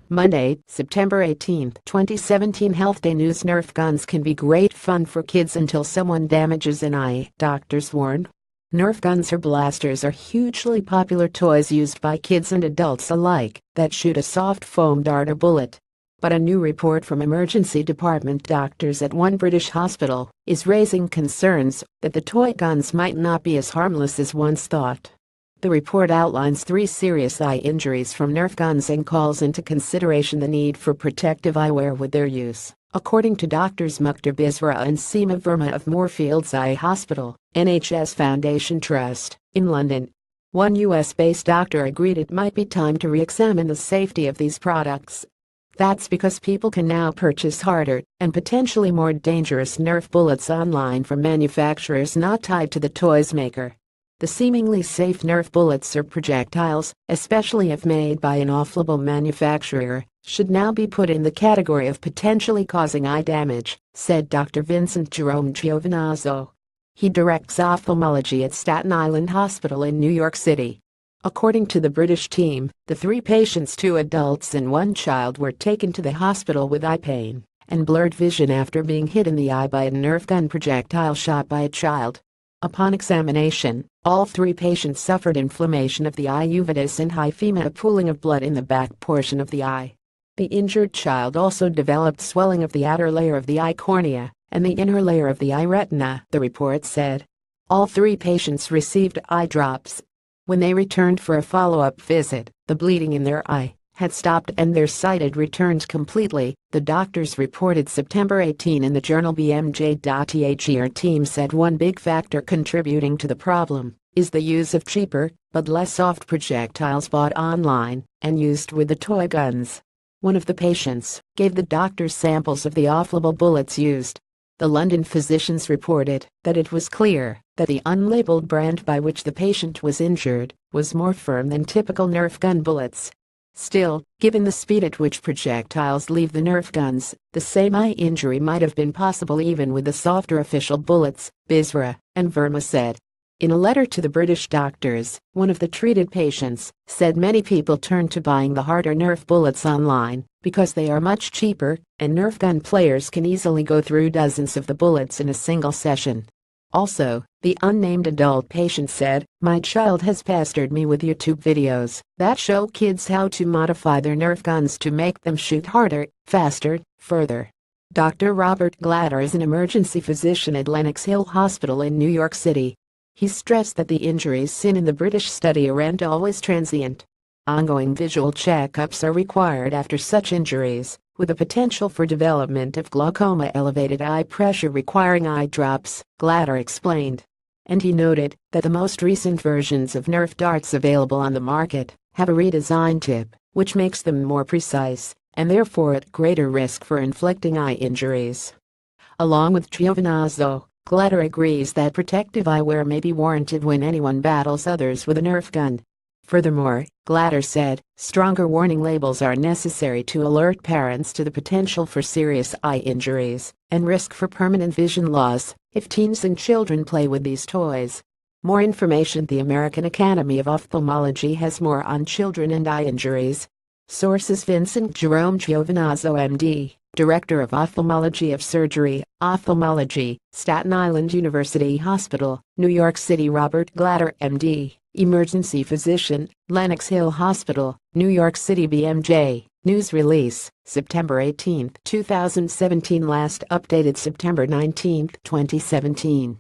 Monday, September 18, 2017 Health Day News. Nerf guns can be great fun for kids until someone damages an eye, doctors warn. Nerf guns or blasters are hugely popular toys used by kids and adults alike that shoot a soft foam dart or bullet. But a new report from emergency department doctors at one British hospital is raising concerns that the toy guns might not be as harmless as once thought. The report outlines 3 serious eye injuries from Nerf guns and calls into consideration the need for protective eyewear with their use. According to Drs. Mukhtar Biswara and Seema Verma of Moorfields Eye Hospital, NHS Foundation Trust, in London, one US-based doctor agreed it might be time to re-examine the safety of these products. That's because people can now purchase harder and potentially more dangerous Nerf bullets online from manufacturers not tied to the toys maker. The seemingly safe Nerf bullets or projectiles, especially if made by an off-label manufacturer, should now be put in the category of potentially causing eye damage, said Dr. Vincent Jerome Giovinazzo. He directs ophthalmology at Staten Island Hospital in New York City. According to the British team, the 3 patients, 2 adults and 1 child, were taken to the hospital with eye pain and blurred vision after being hit in the eye by a Nerf gun projectile shot by a child. Upon examination, all 3 patients suffered inflammation of the eye uveitis and hyphema, a pooling of blood in the back portion of the eye. The injured child also developed swelling of the outer layer of the eye cornea and the inner layer of the eye retina, the report said. All 3 patients received eye drops. When they returned for a follow-up visit, the bleeding in their eye had stopped and their sight had returned completely, the doctors reported September 18 in the journal BMJ. Our team said one big factor contributing to the problem is the use of cheaper but less soft projectiles bought online and used with the toy guns. One of the patients gave the doctors samples of the off-label bullets used. The London physicians reported that it was clear that the unlabeled brand by which the patient was injured was more firm than typical Nerf gun bullets. Still, given the speed at which projectiles leave the Nerf guns, the same eye injury might have been possible even with the softer official bullets, Biswara and Verma said. In a letter to the British doctors, one of the treated patients said many people turn to buying the harder Nerf bullets online because they are much cheaper, and Nerf gun players can easily go through dozens of the bullets in a single session. Also, the unnamed adult patient said, "My child has pestered me with YouTube videos that show kids how to modify their Nerf guns to make them shoot harder, faster, further." Dr. Robert Glatter is an emergency physician at Lenox Hill Hospital in New York City. He stressed that the injuries seen in the British study aren't always transient. Ongoing visual checkups are required after such injuries, with the potential for development of glaucoma, elevated eye pressure requiring eye drops, Glatter explained. And he noted that the most recent versions of Nerf darts available on the market have a redesign tip, which makes them more precise and therefore at greater risk for inflicting eye injuries. Along with Giovinazzo, Glatter agrees that protective eyewear may be warranted when anyone battles others with a Nerf gun. Furthermore, Glatter said, stronger warning labels are necessary to alert parents to the potential for serious eye injuries and risk for permanent vision loss if teens and children play with these toys. More information: the American Academy of Ophthalmology has more on children and eye injuries. Sources: Vincent Jerome Giovinazzo, MD, Director of Ophthalmology of Surgery, Ophthalmology, Staten Island University Hospital, New York City; Robert Glatter, MD, Emergency Physician, Lenox Hill Hospital, New York City. BMJ. News release, September 18, 2017. Last updated September 19, 2017.